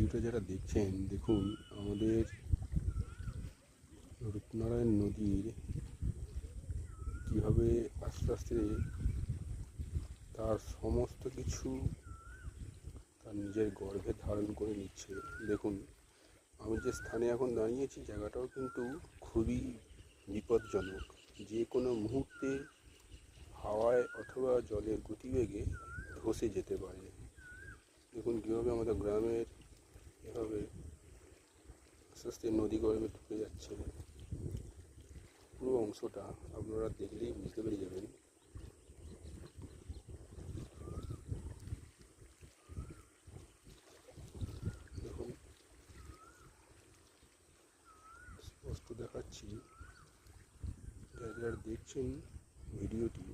ভিডিওটা যারা দেখছেন, দেখুন আমাদের রূপনারায়ণ নদীর কীভাবে আস্তে আস্তে তার সমস্ত কিছু তার নিজের গর্ভে ধারণ করে নিচ্ছে। দেখুন, আমি যে স্থানে এখন দাঁড়িয়েছি জায়গাটাও কিন্তু খুবই বিপজ্জনক। যে কোনো মুহূর্তে হাওয়ায় অথবা জলের গতিবেগে ধসে যেতে পারে। দেখুন কীভাবে আমাদের গ্রামের এভাবে আস্তে আস্তে নদী গর্ভে ঢুকে যাচ্ছে। পুরো অংশটা আপনারা দেখলেই বুঝতে পেরে যাবেন। দেখুন স্পষ্ট দেখাচ্ছি, যারা দেখছেন ভিডিওটি